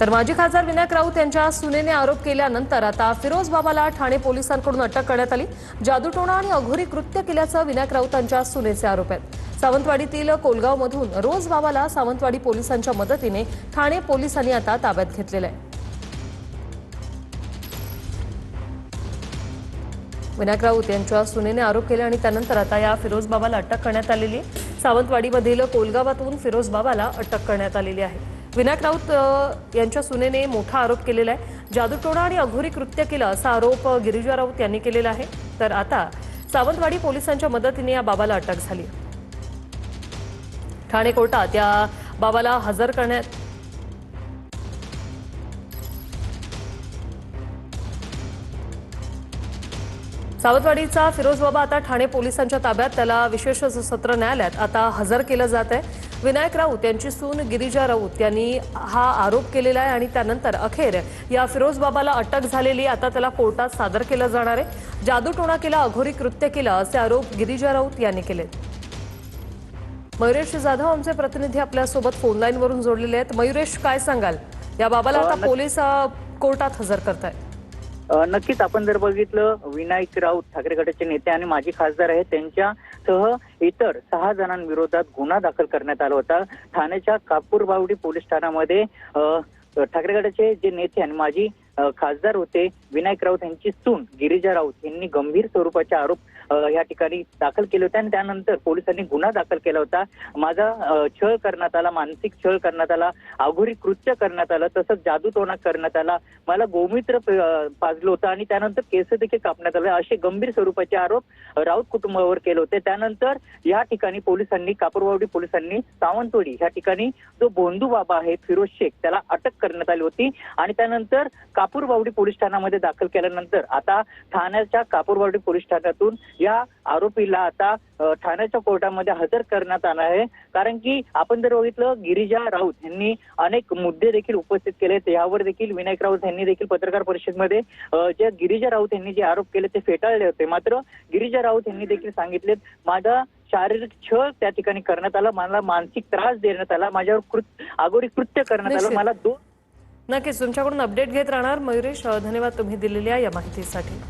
तर माजी खासदार विनायक राऊत यांच्या सुनेने आरोप केल्यानंतर आता फिरोज बाबाला ठाणे पोलिसांकडून अटक करण्यात आली। जादूटोणा आणि अघोरी कृत्य केल्याचं विनायक राऊतांच्या सुनेचे आरोप आहेत। सावंतवाडीतील कोलगावमधून रोज बाबाला सावंतवाडी पोलिसांच्या मदतीने ठाणे पोलिसांनी आता ताब्यात घेतलेलं आहे। विनायक राऊत यांच्या सुनेने आरोप केले आणि त्यानंतर आता या फिरोज बाबाला अटक करण्यात आलेली आहे। सावंतवाडीमधील कोलगावातून फिरोज बाबाला अटक करण्यात आलेली आहे। विनायक राऊत यांच्या सुनेने मोठा आरोप केलेला आहे। जादूटोणा आणि अघोरी कृत्य केलं असा आरोप गिरिजा राऊत यांनी केलेला आहे। तर आता सावंतवाडी पोलिसांच्या मदतीने या बाबाला अटक झाली। ठाणे कोर्टात या बाबाला हजर करण्यात सावंतवाडीचा फिरोज बाबा आता ठाणे पोलिसांच्या ताब्यात। त्याला विशेष सत्र न्यायालयात आता हजर केलं जात आहे। विनायक राऊत यांची सून गिरिजा राऊत यांनी हा आरोप केलेला आहे आणि त्यानंतर अखेर या फिरोज बाबाला अटक झालेली। आता त्याला कोर्टात सादर केलं जाणार आहे। जादूटोणा केला, अघोरी कृत्य केलं असे आरोप गिरिजा राऊत यांनी केलेत। मयुरेश जाधव आमचे प्रतिनिधी आपल्यासोबत फोन लाईनवरून जोडलेले आहेत। मयुरेश, काय सांगाल? या बाबाला आता पोलीस कोर्टात हजर करतायत। नक्कीच आपण जर बघितलं, विनायक राऊत ठाकरे गटाचे नेते आणि माजी खासदार आहेत, त्यांच्यासह इतर 6 जणांविरोधात गुन्हा दाखल करण्यात आला होता। ठाण्याच्या कापूरबावडी पोलीस ठाण्यामध्ये ठाकरे गटाचे जे नेते आणि माजी खासदार होते विनायक राऊत यांची सून गिरिजा राऊत यांनी गंभीर स्वरूपाचे आरोप या ठिकाणी दाखल केले होते आणि त्यानंतर पोलिसांनी गुन्हा दाखल केला होता। माझा छळ करण्यात आला, मानसिक छळ करण्यात आला, अघोरी कृत्य करण्यात आलं, तसंच जादूटोणा करण्यात आला, मला गोमूत्र पाजलं होतं आणि त्यानंतर केस देखील कापण्यात आले, असे गंभीर स्वरूपाचे आरोप राऊत कुटुंबावर केले होते। त्यानंतर या ठिकाणी पोलिसांनी, कापूरबावडी पोलिसांनी सावंतवाडी या ठिकाणी जो भोंदू बाबा आहे फिरोज शेख, त्याला अटक करण्यात आली होती आणि त्यानंतर कापूरबावडी पोलीस ठाण्यामध्ये दाखल केल्यानंतर आता ठाण्याच्या कापूरबावडी पोलीस ठाण्यातून या आरोपीला आता ठाण्याच्या कोर्टामध्ये हजर करण्यात आला आहे। कारण की आपण जर बघितलं, गिरिजा राऊत यांनी अनेक मुद्दे देखील उपस्थित केले, यावर देखील विनायक राऊत यांनी देखील पत्रकार परिषदेमध्ये जे गिरिजा राऊत यांनी जे आरोप केले ते फेटाळले होते। मात्र गिरिजा राऊत यांनी देखील सांगितले, माझा शारीरिक छळ त्या ठिकाणी करण्यात आला, मला मानसिक त्रास देण्यात आला, माझ्यावर अघोरी कृत्य करण्यात आलं, मला नक्कीच तुमच्याकडून अपडेट घेत राहणार मयुरेश। धन्यवाद तुम्ही दिलेल्या या माहितीसाठी।